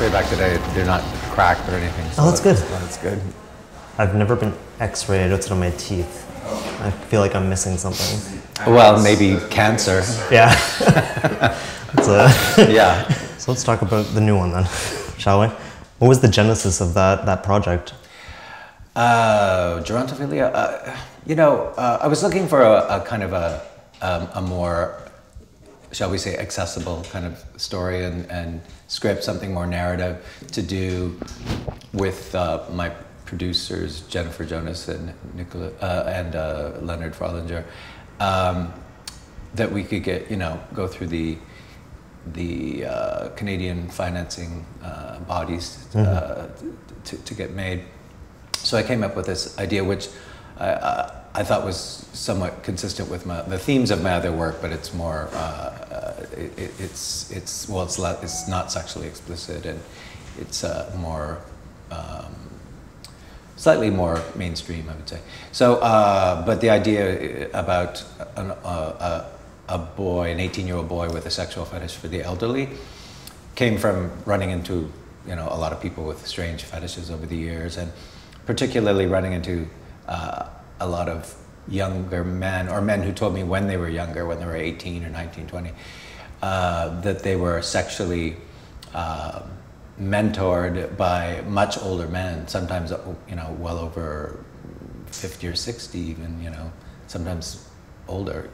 X-ray back today. They're not cracked or anything. So oh, that's good. That's good. I've never been X-rayed outside of my teeth. I feel like I'm missing something. Well, maybe cancer. Yeah. Yeah. So let's talk about the new one then, shall we? What was the genesis of that project? Gerontophilia. I was looking for a kind of a more, shall we say, accessible kind of story and script, something more narrative to do with my producers Jennifer Jonas and Leonard Frolinger, that we could get go through the Canadian financing bodies to get made. So I came up with this idea, which I thought was somewhat consistent with the themes of my other work, but it's more it's not sexually explicit, and it's more slightly more mainstream, I would say. So, but the idea about a boy, an 18-year-old boy with a sexual fetish for the elderly, came from running into a lot of people with strange fetishes over the years, and particularly running into a lot of younger men, or men who told me when they were younger, when they were 18 or 19, 20, that they were sexually mentored by much older men, sometimes well over 50 or 60 even, sometimes older.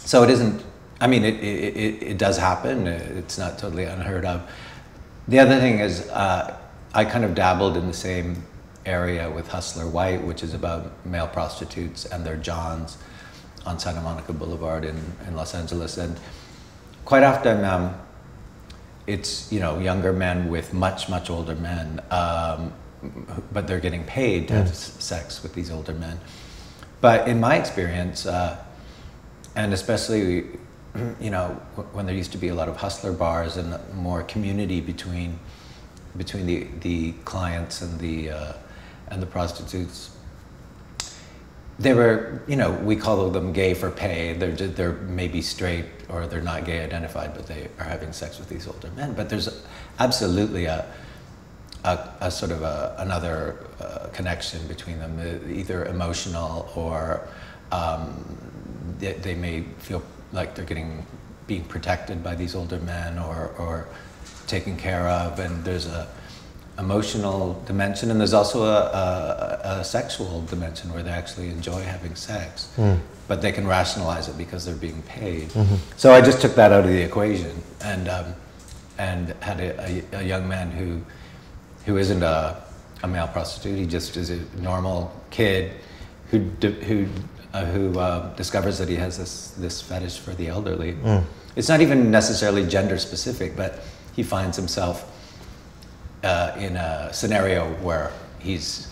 So it isn't, I mean, it does happen. It's not totally unheard of. The other thing is, I kind of dabbled in the same area with Hustler White, which is about male prostitutes and their Johns on Santa Monica Boulevard in Los Angeles. And quite often, it's younger men with much older men, but they're getting paid to have sex with these older men. But in my experience, and especially when there used to be a lot of hustler bars and more community between the clients and the prostitutes, they were, we call them gay for pay. They're maybe straight, or they're not gay identified, but they are having sex with these older men. But there's absolutely a sort of another connection between them, either emotional, or they may feel like they're being protected by these older men, or taken care of, and there's a emotional dimension, and there's also a sexual dimension where they actually enjoy having sex, but they can rationalize it because they're being paid. So I just took that out of the equation, and had a young man who isn't a male prostitute. He just is a normal kid who discovers that he has this fetish for the elderly. It's not even necessarily gender specific, but he finds himself in a scenario where he's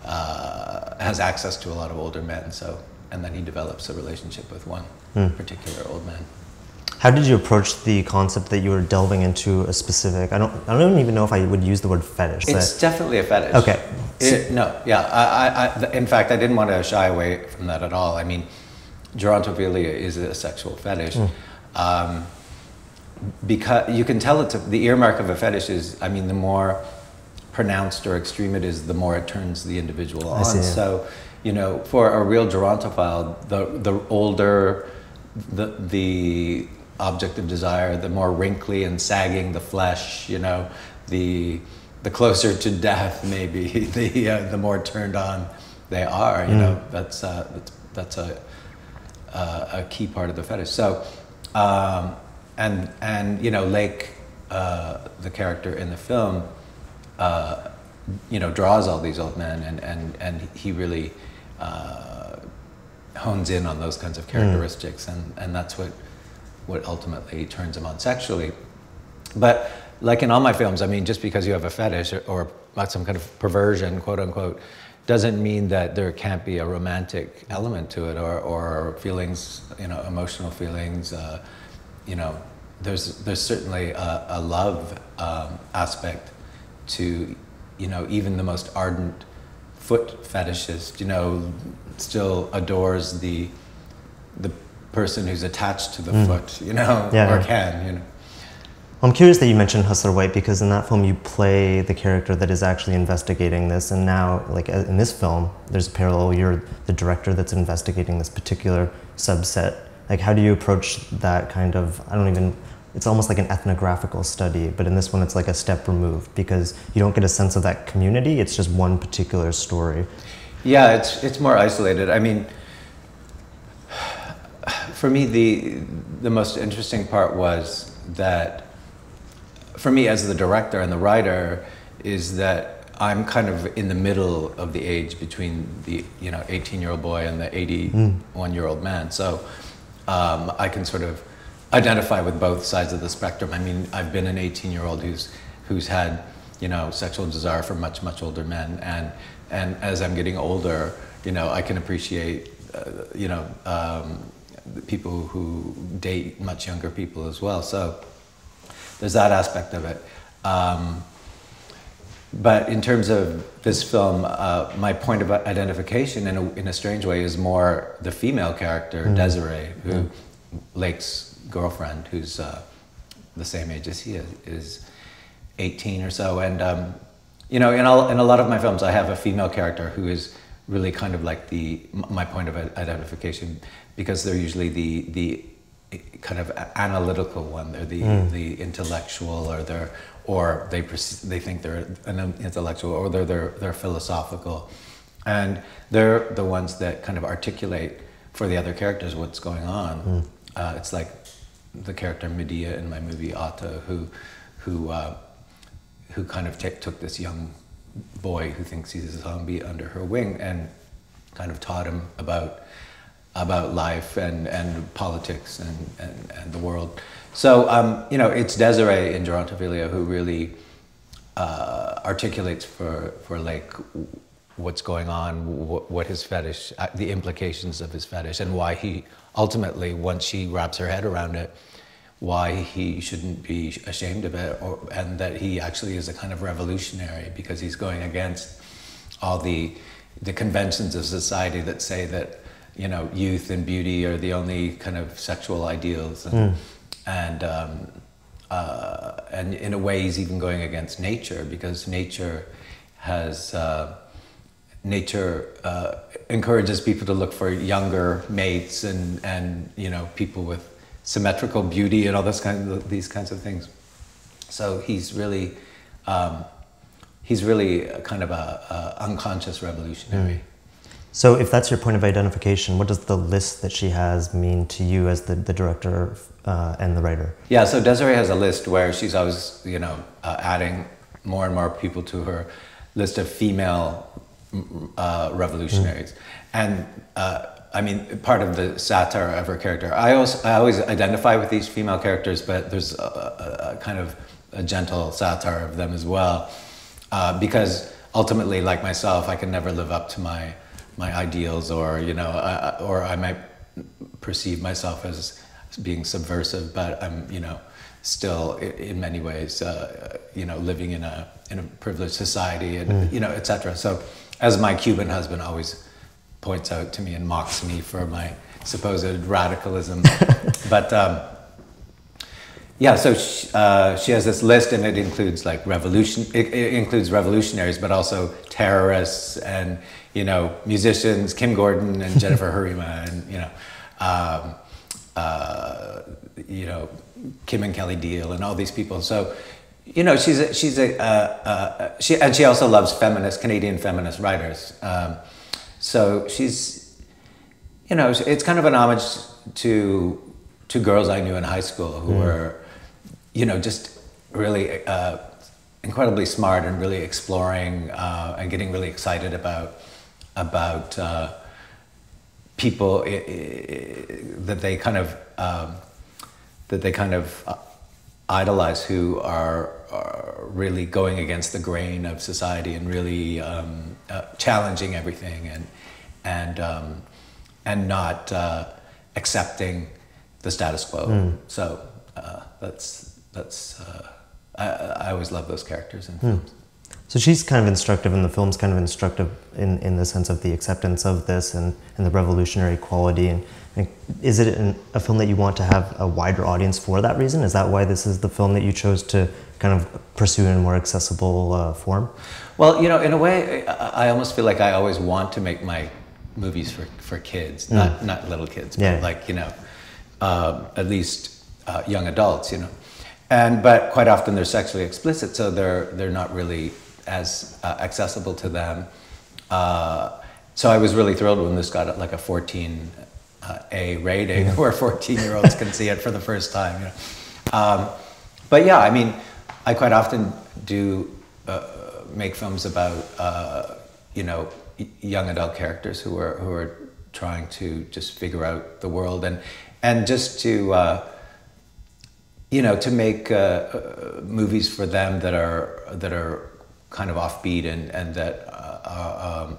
has access to a lot of older men. And then he develops a relationship with one particular old man. How did you approach the concept that you were delving into a specific? I don't even know if I would use the word fetish. It's definitely a fetish. Okay. In fact, I didn't want to shy away from that at all. I mean, gerontophilia is a sexual fetish. Because you can tell the earmark of a fetish is, I mean, the more pronounced or extreme it is, the more it turns the individual on. So, for a real gerontophile, the older the object of desire, the more wrinkly and sagging the flesh, the closer to death maybe, the more turned on they are. That's a key part of the fetish. So. And Lake, the character in the film, draws all these old men, and he really hones in on those kinds of characteristics, and that's what ultimately turns him on sexually. But like in all my films, I mean, just because you have a fetish or some kind of perversion, quote unquote, doesn't mean that there can't be a romantic element to it, or feelings, emotional feelings. There's certainly a love aspect to, even the most ardent foot fetishist, still adores the person who's attached to the foot, or can. I'm curious that you mentioned Hustler White, because in that film you play the character that is actually investigating this, and now, like in this film, there's a parallel. You're the director that's investigating this particular subset. Like, how do you approach that kind of, it's almost like an ethnographical study, but in this one it's like a step removed, because you don't get a sense of that community, it's just one particular story. Yeah, it's more isolated. I mean, for me, the most interesting part was that, for me as the director and the writer, is that I'm kind of in the middle of the age between the 18-year-old boy and the 81-year-old man. So I can sort of identify with both sides of the spectrum. I mean, I've been an 18-year-old who's had sexual desire for much older men, and as I'm getting older, I can appreciate people who date much younger people as well. So there's that aspect of it. But in terms of this film, my point of identification in a strange way is more the female character, Desiree, who Lake's girlfriend, who's the same age as he is 18 or so. And in a lot of my films, I have a female character who is really kind of like my point of identification, because they're usually the kind of analytical one. They're the intellectual, or they think they're an intellectual, or they're philosophical, and they're the ones that kind of articulate for the other characters what's going on. It's like the character Medea in my movie Otto, who kind of took this young boy who thinks he's a zombie under her wing and kind of taught him about life and politics and the world. So it's Desiree in Gerontophilia who really articulates for Lake what's going on, what his fetish, the implications of his fetish, and why he ultimately, once she wraps her head around it, why he shouldn't be ashamed of it, and that he actually is a kind of revolutionary, because he's going against all the conventions of society that say that youth and beauty are the only kind of sexual ideals, and in a way he's even going against nature, because nature encourages people to look for younger mates and people with symmetrical beauty and all these kinds of things. So he's really a kind of a unconscious revolutionary. So if that's your point of identification, what does the list that she has mean to you as the director and the writer? Yeah, so Desiree has a list where she's always adding more and more people to her list of female revolutionaries. And I mean, part of the satire of her character, I always identify with these female characters, but there's a kind of a gentle satire of them as well, because ultimately, like myself, I can never live up to my ideals, or I might perceive myself as being subversive, but I'm still in many ways living in a privileged society, and etc. So as my Cuban husband always points out to me and mocks me for my supposed radicalism. But yeah, so she has this list, and it includes like it includes revolutionaries, but also terrorists and musicians, Kim Gordon and Jennifer Hurima, and Kim and Kelly Deal and all these people. So she also loves Canadian feminist writers. So she's, it's kind of an homage to girls I knew in high school who were, just really incredibly smart and really exploring and getting really excited about people that they kind of idolize, who are really going against the grain of society and really challenging everything and not accepting the status quo. So I always love those characters in films. So she's kind of instructive, and the film's kind of instructive in the sense of the acceptance of this and the revolutionary quality. And is it a film that you want to have a wider audience for that reason? Is that why this is the film that you chose to kind of pursue in a more accessible form? Well, you know, in a way, I almost feel like I always want to make my movies for kids, not little kids, but like, you know, at least young adults, you know. But quite often they're sexually explicit, so they're not really as accessible to them. So I was really thrilled when this got like a 14A rating, where 14-year-olds can see it for the first time. You know? But yeah, I mean, I quite often do make films about you know, young adult characters who are trying to just figure out the world and just to you know, to make movies for them that are kind of offbeat and that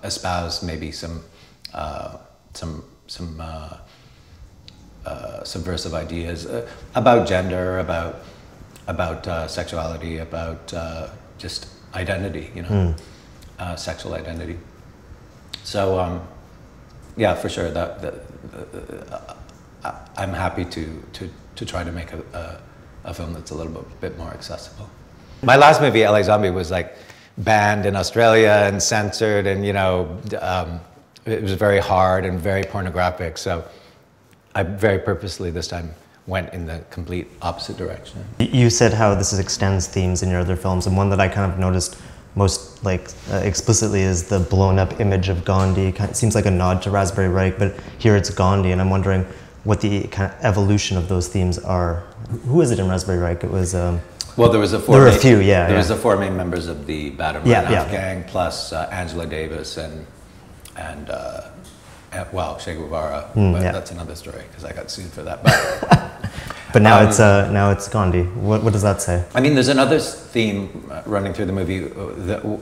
espouse maybe some subversive ideas about gender, about sexuality, about just identity, you know, sexual identity. So yeah, for sure, I'm happy to try to make a film that's a little bit more accessible. My last movie, LA Zombie, was like banned in Australia and censored, and you know, it was very hard and very pornographic. So I very purposely this time went in the complete opposite direction. You said how this extends themes in your other films, and one that I kind of noticed most explicitly is the blown up image of Gandhi. It seems like a nod to Raspberry Reich, but here it's Gandhi, and I'm wondering what the kind of evolution of those themes are. Who is it in Raspberry Reich? It was well, there was there were a few, yeah. There was the 4 main members of the Battered Man gang, plus Angela Davis and well, Che Guevara. But that's another story because I got sued for that. But now it's Gandhi. What does that say? I mean, there's another theme running through the movie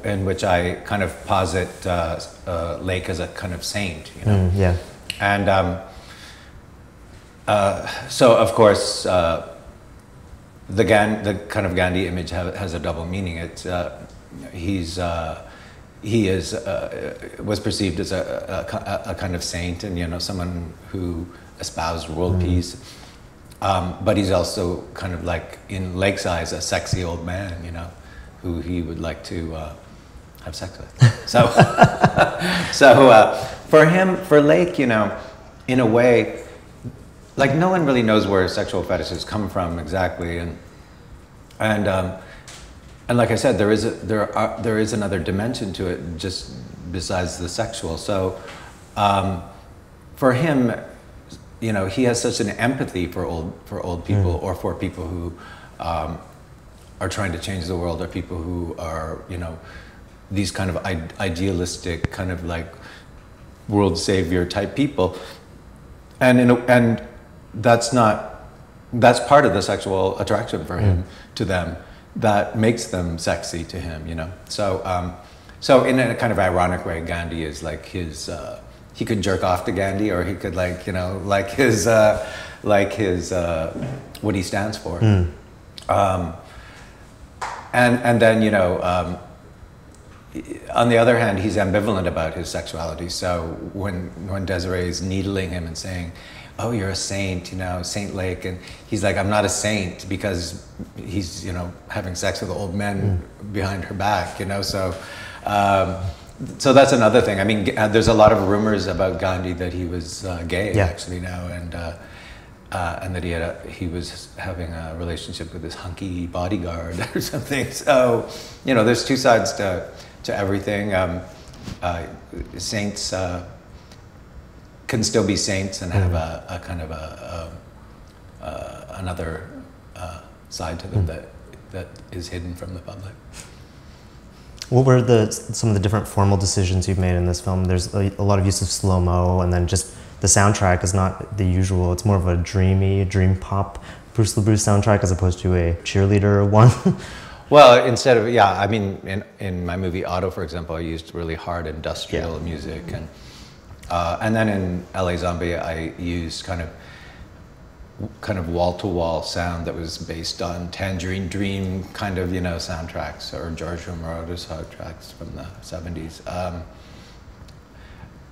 in which I kind of posit Lake as a kind of saint, you know. Yeah. And so of course the kind of Gandhi image has a double meaning. It's he was perceived as a kind of saint, and you know, someone who espoused world peace. But he's also kind of like, in Lake's eyes, a sexy old man, you know, who he would like to have sex with. So, for him, for Lake, you know, in a way, like no one really knows where sexual fetishes come from exactly, and like I said, there is another dimension to it just besides the sexual. So, for him, you know, he has such an empathy for old people, or for people who are trying to change the world, or people who are, you know, these kind of idealistic, kind of like world savior type people, and that's part of the sexual attraction for him to them, that makes them sexy to him, you know. So in a kind of ironic way, Gandhi is like his. He could jerk off to Gandhi, or he could, like, you know, like his what he stands for. And then, you know, on the other hand, he's ambivalent about his sexuality. So when Desiree is needling him and saying, "Oh, you're a saint, you know, Saint Lake," and he's like, "I'm not a saint," because he's, you know, having sex with old men behind her back, you know. So. So that's another thing. I mean, there's a lot of rumors about Gandhi that he was gay actually now, and that he was having a relationship with this hunky bodyguard or something. So, you know, there's two sides to everything. Saints can still be saints and have a kind of another side to them that is hidden from the public. What were some of the different formal decisions you've made in this film? There's a lot of use of slow-mo, and then just the soundtrack is not the usual. It's more of a dream pop Bruce LaBruce soundtrack as opposed to a cheerleader one. Well, instead of, yeah, I mean, in my movie Otto, for example, I used really hard industrial music, and then in LA Zombie, I used kind of kind of wall-to-wall sound that was based on Tangerine Dream kind of, soundtracks, or Giorgio Moroder's soundtracks from the 70s.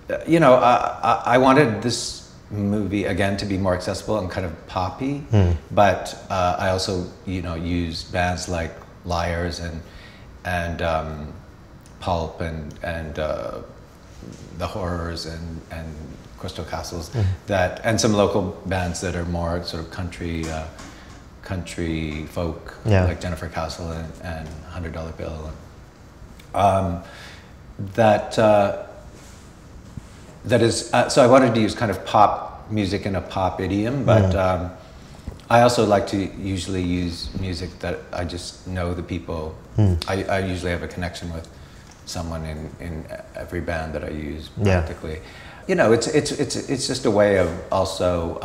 I wanted this movie, again, to be more accessible and kind of poppy, but I also, used bands like Liars and Pulp and The Horrors and Crystal Castles, and some local bands that are more sort of country folk, like Jennifer Castle and $100 Bill. That is, so I wanted to use kind of pop music in a pop idiom, but I also like to usually use music that I just know the people. I usually have a connection with someone in every band that I use practically. It's just a way of also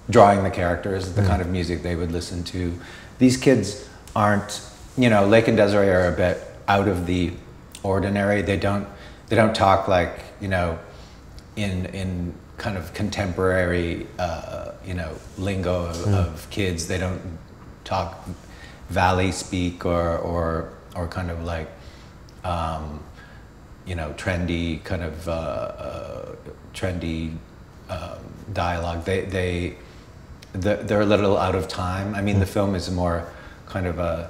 drawing the characters, the kind of music they would listen to. These kids aren't, Lake and Desiree are a bit out of the ordinary. They don't talk like, in kind of contemporary, lingo of kids. They don't talk valley speak or kind of like, trendy kind of trendy dialogue. They're a little out of time. I mean, the film is more kind of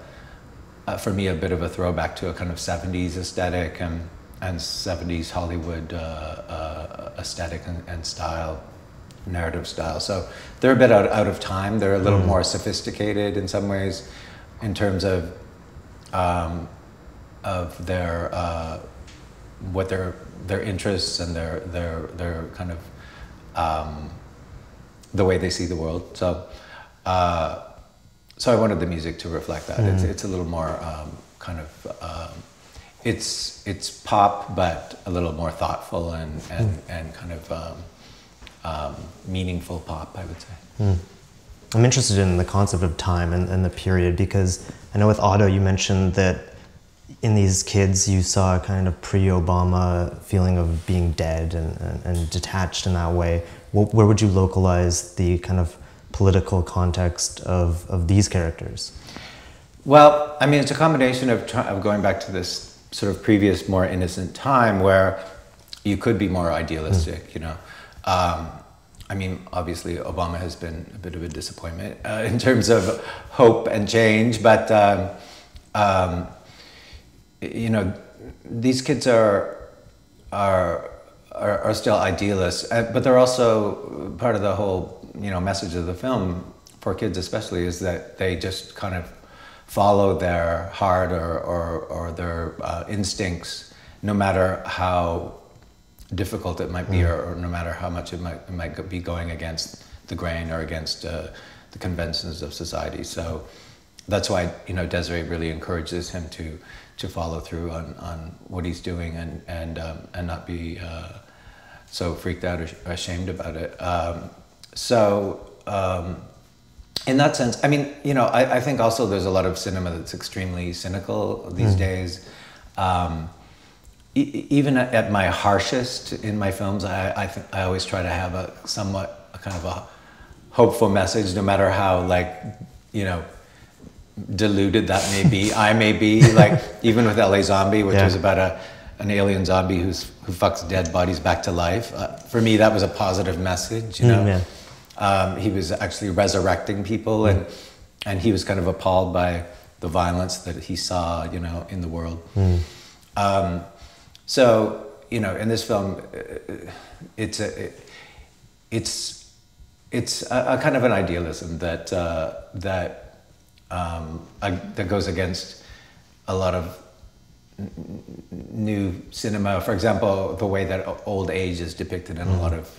for me, a bit of a throwback to a kind of 70s aesthetic and 70s Hollywood aesthetic and style, narrative style. So they're a bit out of time. They're a little more sophisticated in some ways, in terms of their what their interests and their kind of the way they see the world. So I wanted the music to reflect that. It's a little more kind of it's pop, but a little more thoughtful and kind of meaningful pop, I would say. I'm interested in the concept of time and the period, because I know with Otto you mentioned that in these kids you saw a kind of pre-Obama feeling of being dead and detached in that way. Where would you localize the kind of political context of these characters? Well, I mean, it's a combination of going back to this sort of previous, more innocent time where you could be more idealistic, I mean, obviously Obama has been a bit of a disappointment in terms of hope and change, but these kids are still idealists, but they're also part of the whole message of the film, for kids especially, is that they just kind of follow their heart or their instincts, no matter how difficult it might be, or no matter how much it might be going against the grain or against the conventions of society. So that's why Desiree really encourages him to follow through on what he's doing and not be so freaked out or ashamed about it. In that sense, I mean, I think also there's a lot of cinema that's extremely cynical these days. Even at my harshest in my films, I always try to have a kind of a hopeful message, no matter how deluded that may be. I may be, like, even with L.A. Zombie, which was about an alien zombie who fucks dead bodies back to life. For me, that was a positive message, He was actually resurrecting people, and he was kind of appalled by the violence that he saw, in the world. So, in this film, it's a kind of an idealism that goes against a lot of new cinema. For example, the way that old age is depicted in a lot of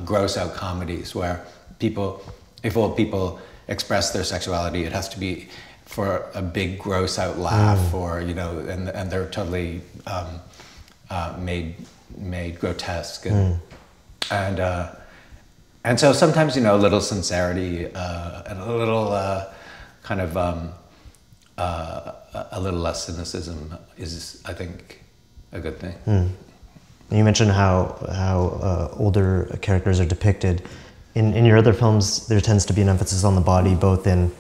gross out comedies, where if old people express their sexuality, it has to be for a big gross out laugh, or and they're totally made grotesque, and so sometimes a little sincerity and a little kind of a little less cynicism is, I think, a good thing. You mentioned how older characters are depicted. in your other films, there tends to be an emphasis on the body, both in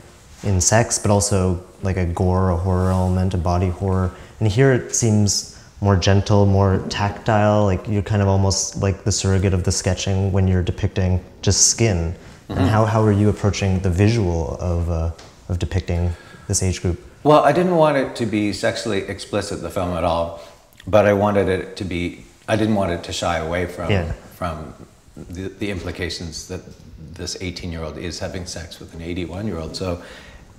sex, but also like a gore, a horror element, a body horror. And here it seems more gentle, more tactile, like you're kind of almost like the surrogate of the sketching when you're depicting just skin. And how are you approaching the visual of depicting this age group? Well, I didn't want it to be sexually explicit, the film, at all, but I wanted it to be, I didn't want it to shy away from the implications that this 18-year-old is having sex with an 81-year-old. So,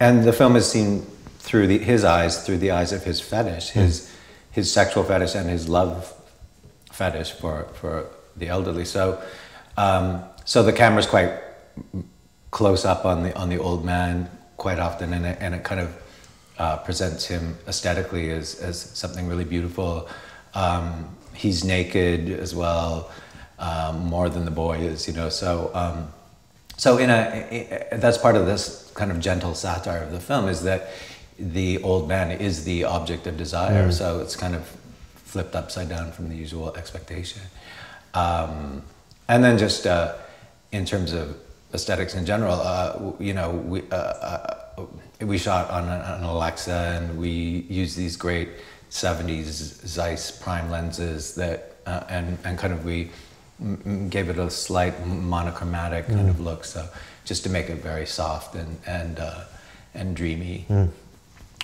and the film is seen through his eyes, through the eyes of his fetish, his sexual fetish and his love fetish for the elderly. So, so the camera's quite close up on the old man quite often, and it kind of presents him aesthetically as something really beautiful. He's naked as well, more than the boy is, you know. So, so that's part of this kind of gentle satire of the film, is that the old man is the object of desire. So it's kind of flipped upside down from the usual expectation. And then just in terms of aesthetics in general, you know, we shot on an Alexa, and we used these great 70s Zeiss prime lenses that, and kind of we gave it a slight monochromatic kind of look, so just to make it very soft and dreamy.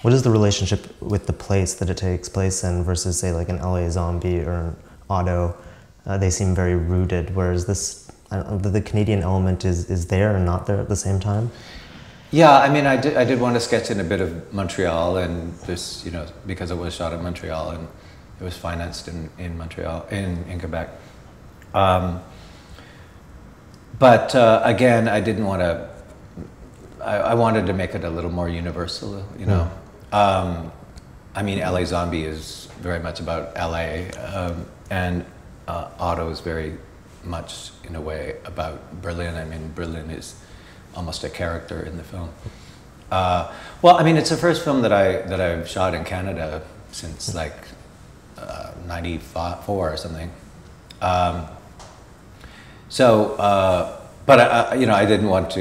What is the relationship with the place that it takes place in versus, say, like an LA Zombie or an Otto? They seem very rooted, whereas this, the Canadian element is there and not there at the same time? Yeah, I mean, I did want to sketch in a bit of Montreal, and this, you know, because it was shot in Montreal and it was financed in Montreal, in Quebec. But again, I didn't want to, I wanted to make it a little more universal, you know. I mean, LA Zombie is very much about LA, and Otto is very much, in a way, about Berlin. I mean, Berlin is almost a character in the film. Well, I mean, it's the first film that I've shot in Canada since like 94 or something. But you know, I didn't want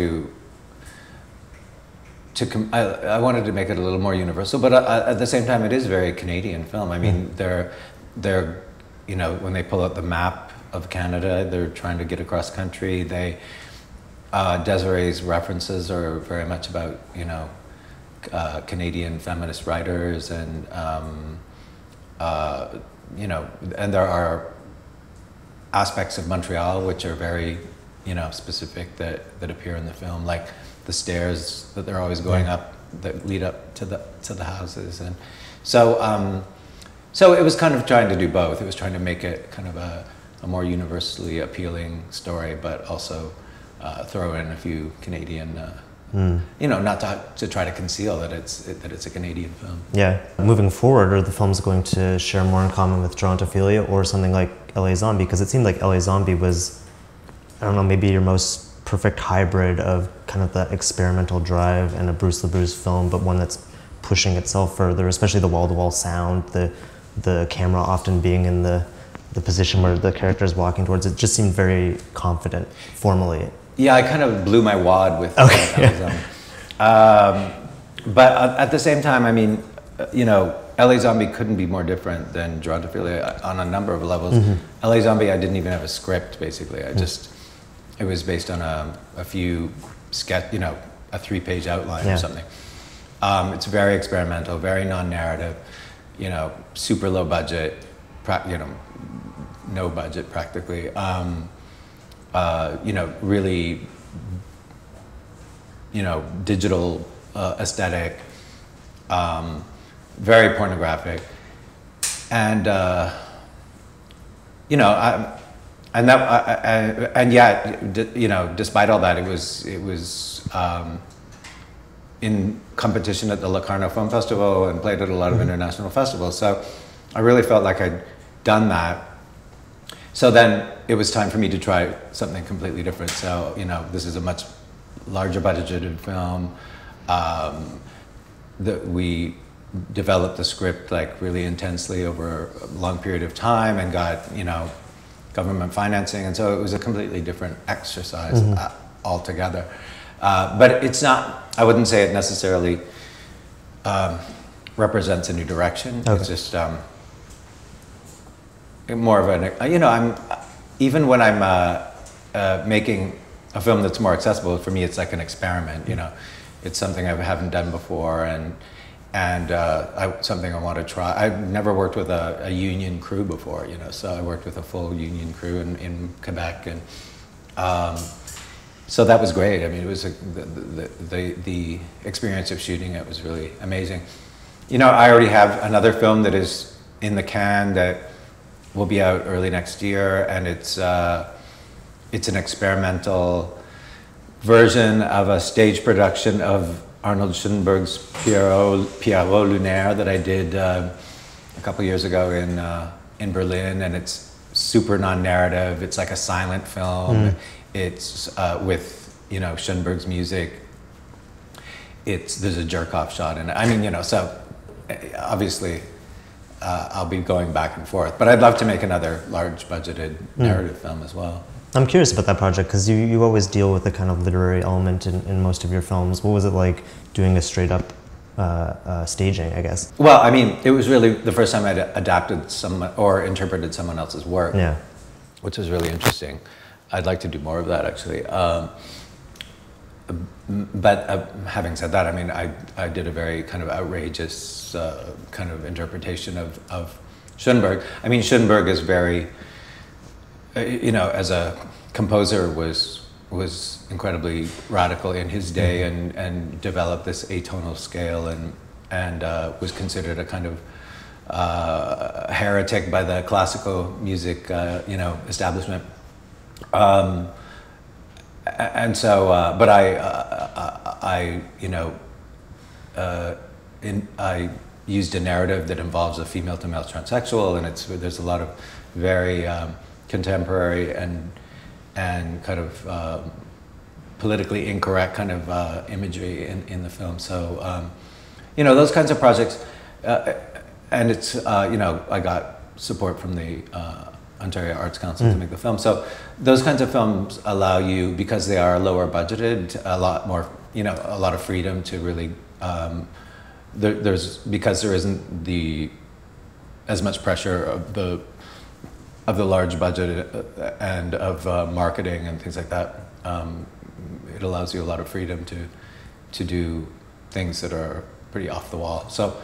I wanted to make it a little more universal, but at the same time, it is a very Canadian film. I mean, they're, you know, when they pull out the map of Canada, they're trying to get across country. Desiree's references are very much about, you know, Canadian feminist writers, and you know, and there are aspects of Montreal which are very, you know, specific that appear in the film, like the stairs that they're always going up that lead up to the houses. And so so it was kind of trying to do both. It was trying to make it kind of a more universally appealing story, but also throw in a few Canadian, you know, not to try to conceal that it's a Canadian film. Yeah. Moving forward, are the films going to share more in common with Gerontophilia or something like LA Zombie? Because it seemed like LA Zombie was, I don't know, maybe your most perfect hybrid of kind of that experimental drive and a LaBruce film, but one that's pushing itself further, especially the wall-to-wall sound, the camera often being in the position where the character is walking towards. It just seemed very confident, formally. Yeah, I kind of blew my wad with okay. But at the same time, I mean, you know, LA Zombie couldn't be more different than Gerontophilia on a number of levels. LA Zombie, I didn't even have a script, basically. I just, it was based on a few you know, a 3-page outline or something. It's very experimental, very non-narrative, you know, super low budget, you know, no budget practically. You know, really, you know, digital aesthetic, very pornographic, and you know, and yet, you know, despite all that, it was in competition at the Locarno Film Festival and played at a lot of international festivals. So I really felt like I'd done that. So then it was time for me to try something completely different. So, you know, this is a much larger budgeted film. That we developed the script like really intensely over a long period of time and got, you know, government financing. And so it was a completely different exercise. altogether. But it's not, I wouldn't say it necessarily represents a new direction. Okay. It's just more of an, you know, even when I'm making a film that's more accessible, for me it's like an experiment, you know. It's something I haven't done before, and something I want to try. I've never worked with a union crew before, you know, so I worked with a full union crew in Quebec, and so that was great. I mean, it was the experience of shooting it was really amazing. You know, I already have another film that is in the can that will be out early next year, and it's an experimental version of a stage production of Arnold Schoenberg's Pierrot Lunaire that I did a couple years ago in Berlin, and it's super non-narrative. It's like a silent film. It's with, you know, Schoenberg's music. There's a jerk-off shot in it. I mean, you know, so obviously I'll be going back and forth, but I'd love to make another large-budgeted narrative film as well. I'm curious about that project because you always deal with the kind of literary element in most of your films. What was it like doing a straight up staging, I guess? Well, I mean, it was really the first time I'd adapted or interpreted someone else's work, yeah, which was really interesting. I'd like to do more of that, actually. But having said that, I mean, I did a very kind of outrageous kind of interpretation of Schoenberg. I mean, Schoenberg is very, you know, as a composer was incredibly radical in his day, and developed this atonal scale, and was considered a kind of heretic by the classical music, you know, establishment. And so, but I you know, I used a narrative that involves a female to male transsexual, and there's a lot of very contemporary and kind of politically incorrect kind of imagery in the film. So, you know, those kinds of projects, and it's, you know, I got support from the Ontario Arts Council to make the film. So those kinds of films allow you, because they are lower budgeted, a lot more, you know, a lot of freedom to really, because there isn't as much pressure of the large budget and of marketing and things like that. It allows you a lot of freedom to do things that are pretty off the wall. So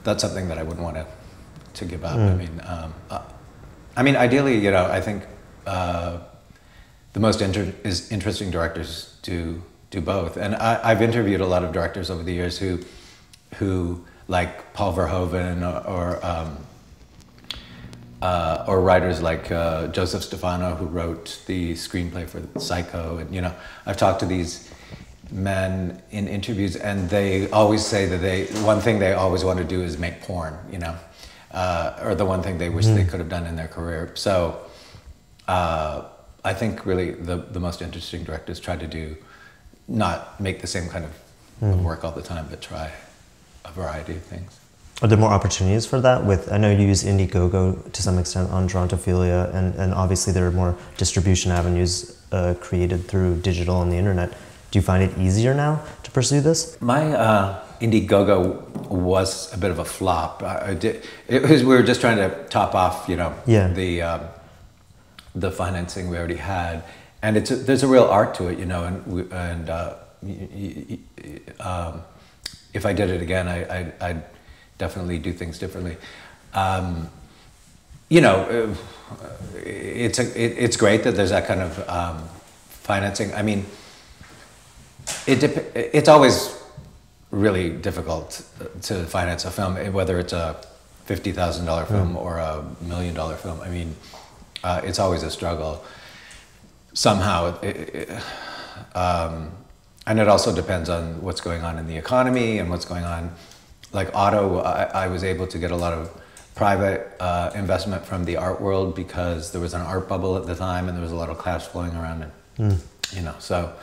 that's something that I wouldn't want to give up. I mean, ideally, you know, I think the most interesting directors do both. And I've interviewed a lot of directors over the years who like Paul Verhoeven or writers like Joseph Stefano, who wrote the screenplay for Psycho. And, you know, I've talked to these men in interviews, and they always say that one thing they always want to do is make porn, you know, or the one thing they wish they could have done in their career. So I think really the most interesting directors try to not make the same kind of work all the time, but try a variety of things. Are there more opportunities for that? I know you use Indiegogo to some extent on Gerontophilia, and obviously there are more distribution avenues created through digital and the internet. Do you find it easier now to pursue this? My Indiegogo was a bit of a flop. We were just trying to top off, you know, the financing we already had, and there's a real art to it, you know, and if I did it again, I'd definitely do things differently. You know, it's great that there's that kind of financing. I mean, it's always really difficult to finance a film, whether it's a $50,000 film or a $1 million film. I mean, it's always a struggle somehow. And it also depends on what's going on in the economy and what's going on. Like Otto, I was able to get a lot of private investment from the art world because there was an art bubble at the time, and there was a lot of cash flowing around it. You know, so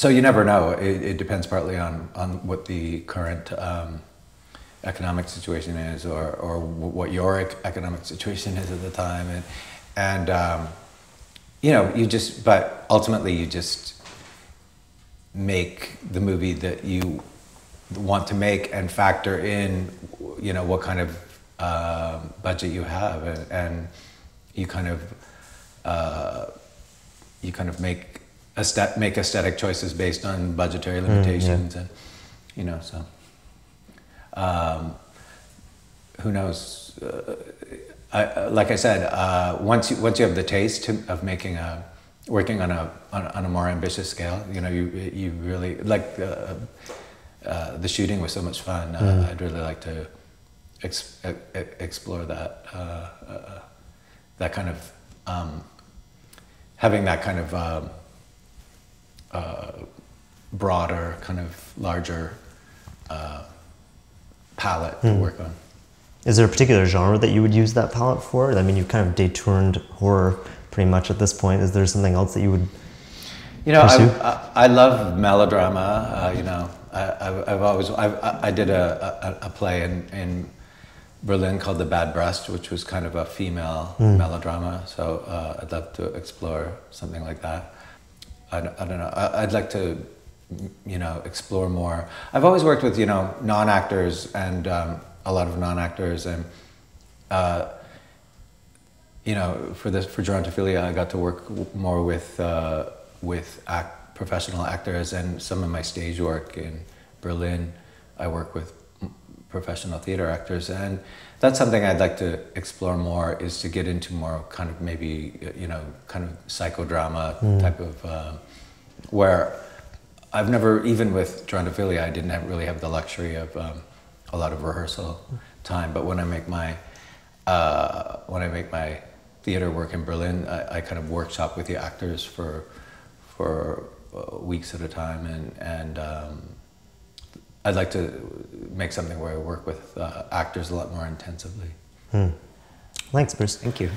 you never know. It depends partly on what the current economic situation is, or what your economic situation is at the time, you know, but ultimately you just make the movie that you want to make and factor in, you know, what kind of budget you have, and you kind of make aesthetic choices based on budgetary limitations, and you know, so who knows? Like I said, once you have the taste of working on a more ambitious scale, you know, you really like the shooting was so much fun. I'd really like to explore that that kind of having that kind of broader, kind of larger palette to work on. Is there a particular genre that you would use that palette for? I mean, you've kind of detoured horror pretty much at this point. Is there something else that you would pursue? I love melodrama. You know, I did a play in Berlin called The Bad Breast, which was kind of a female melodrama. So I'd love to explore something like that. I don't know. I'd like to, you know, explore more. I've always worked with, you know, non-actors and a lot of non-actors, and you know, for Gerontophilia, I got to work more with professional actors, and some of my stage work in Berlin, I work with professional theater actors, and that's something I'd like to explore more, is to get into more kind of maybe, you know, kind of psychodrama type of, where I've never, even with Gerontophilia, I didn't really have the luxury of a lot of rehearsal time, but when I make my theater work in Berlin, I kind of workshop with the actors for weeks at a time, and I'd like to make something where I work with actors a lot more intensively. Thanks, Bruce. Thank you.